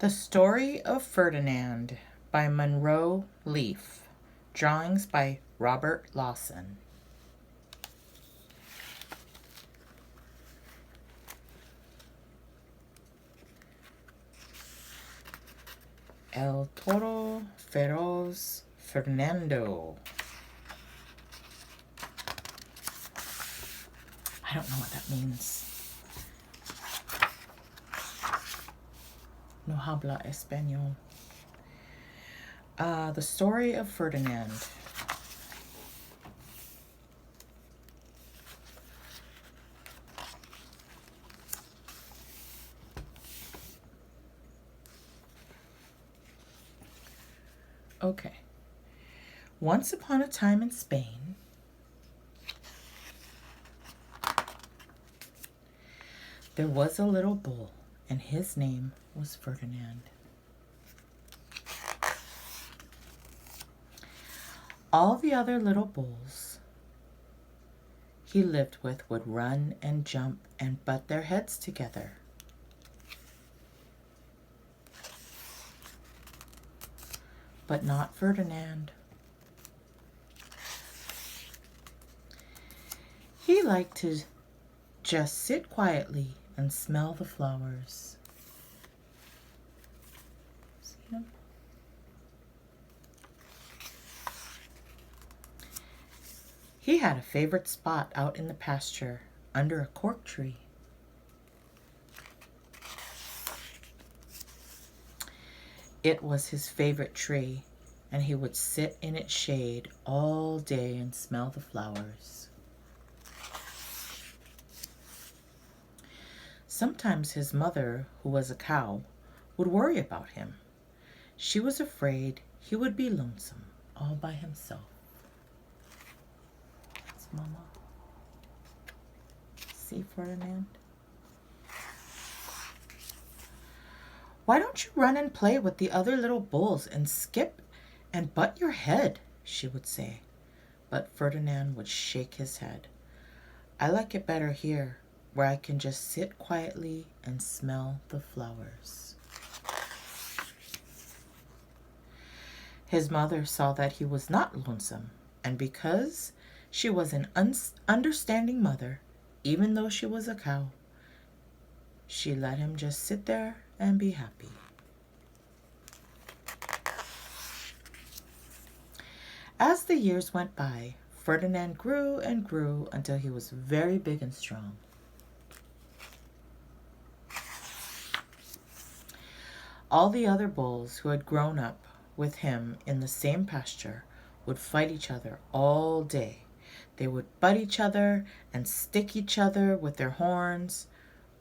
The Story of Ferdinand by Munro Leaf. Drawings by Robert Lawson. El Toro Feroz Fernando. I don't know what that means. No habla español. The Story of Ferdinand. Okay. Once upon a time in Spain, there was a little bull, and his name was Ferdinand. All the other little bulls he lived with would run and jump and butt their heads together. But not Ferdinand. He liked to just sit quietly and smell the flowers. See him? He had a favorite spot out in the pasture under a cork tree. It was his favorite tree, and he would sit in its shade all day and smell the flowers. Sometimes his mother, who was a cow, would worry about him. She was afraid he would be lonesome all by himself. That's Mama. See, Ferdinand? Why don't you run and play with the other little bulls and skip and butt your head, she would say. But Ferdinand would shake his head. I like it better here, where I can just sit quietly and smell the flowers. His mother saw that he was not lonesome, and because she was an understanding mother, even though she was a cow, she let him just sit there and be happy. As the years went by, Ferdinand grew and grew until he was very big and strong. All the other bulls who had grown up with him in the same pasture would fight each other all day. They would butt each other and stick each other with their horns.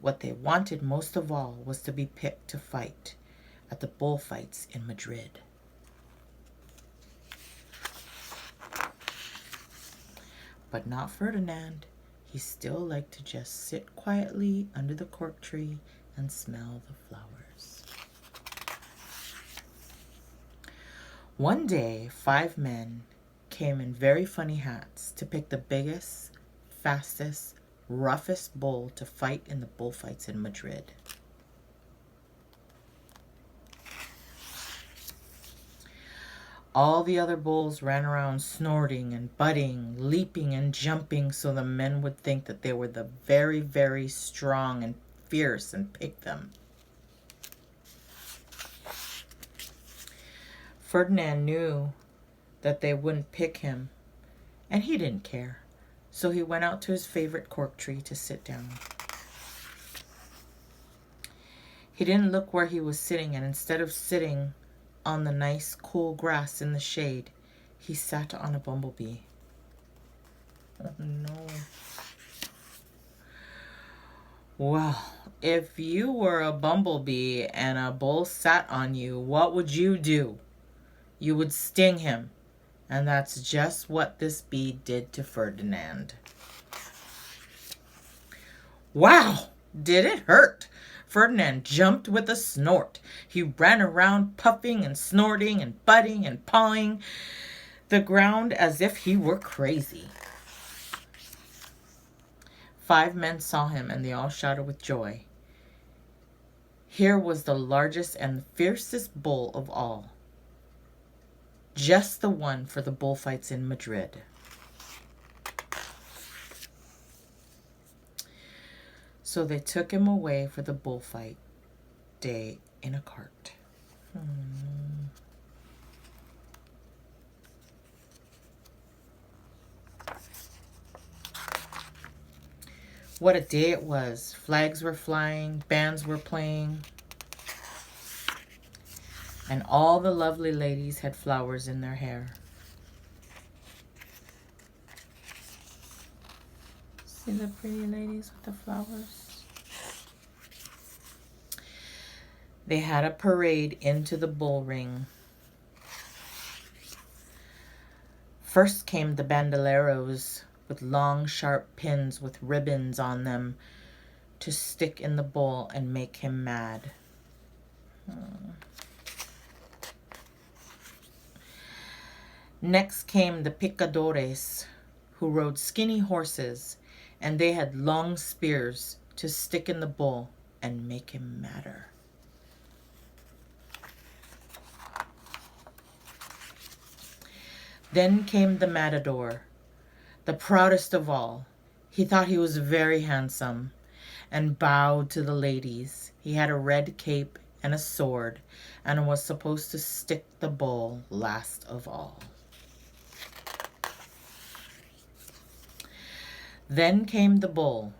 What they wanted most of all was to be picked to fight at the bullfights in Madrid. But not Ferdinand. He still liked to just sit quietly under the cork tree and smell the flowers. One day, 5 men came in very funny hats to pick the biggest, fastest, roughest bull to fight in the bullfights in Madrid. All the other bulls ran around snorting and butting, leaping and jumping so the men would think that they were the very, very strong and fierce and pick them. Ferdinand knew that they wouldn't pick him, and he didn't care. So he went out to his favorite cork tree to sit down. He didn't look where he was sitting, and instead of sitting on the nice cool grass in the shade, he sat on a bumblebee. Oh no. Well, if you were a bumblebee and a bull sat on you, what would you do? You would sting him. And that's just what this bee did to Ferdinand. Wow, did it hurt? Ferdinand jumped with a snort. He ran around puffing and snorting and butting and pawing the ground as if he were crazy. 5 men saw him, and they all shouted with joy. Here was the largest and fiercest bull of all. Just the one for the bullfights in Madrid. So they took him away for the bullfight day in a cart. What a day it was. Flags were flying, bands were playing, and all the lovely ladies had flowers in their hair. See the pretty ladies with the flowers? They had a parade into the bull ring. First came the bandoleros with long, sharp pins with ribbons on them to stick in the bull and make him mad. Next came the picadores, who rode skinny horses, and they had long spears to stick in the bull and make him madder. Then came the matador, the proudest of all. He thought he was very handsome and bowed to the ladies. He had a red cape and a sword and was supposed to stick the bull last of all. Then came the bull,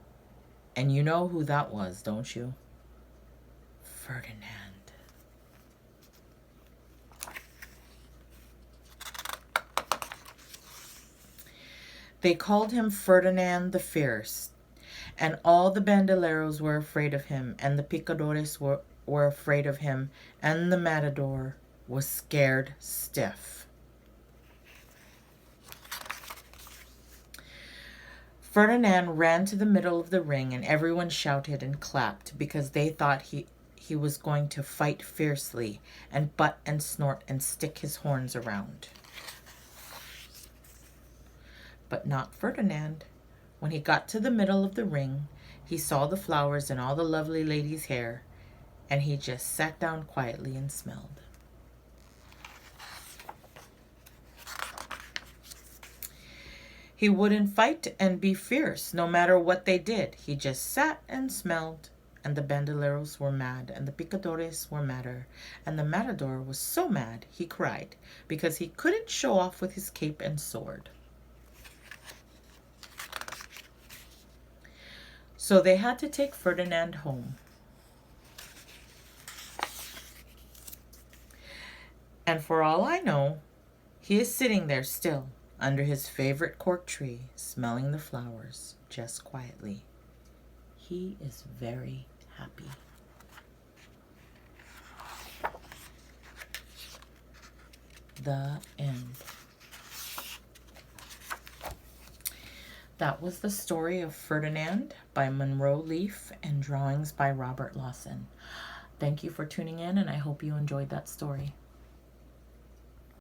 and you know who that was, don't you? Ferdinand. They called him Ferdinand the Fierce, and all the bandoleros were afraid of him, and the picadores were afraid of him, and the matador was scared stiff. Ferdinand ran to the middle of the ring, and everyone shouted and clapped because they thought he was going to fight fiercely and butt and snort and stick his horns around. But not Ferdinand. When he got to the middle of the ring, he saw the flowers in all the lovely ladies' hair, and he just sat down quietly and smelled. He wouldn't fight and be fierce no matter what they did. He just sat and smelled, and the bandoleros were mad, and the picadores were madder, and the matador was so mad he cried because he couldn't show off with his cape and sword. So they had to take Ferdinand home. And for all I know, he is sitting there still under his favorite cork tree, smelling the flowers just quietly. He is very happy. The end. That was the story of Ferdinand by Munro Leaf and drawings by Robert Lawson. Thank you for tuning in, and I hope you enjoyed that story.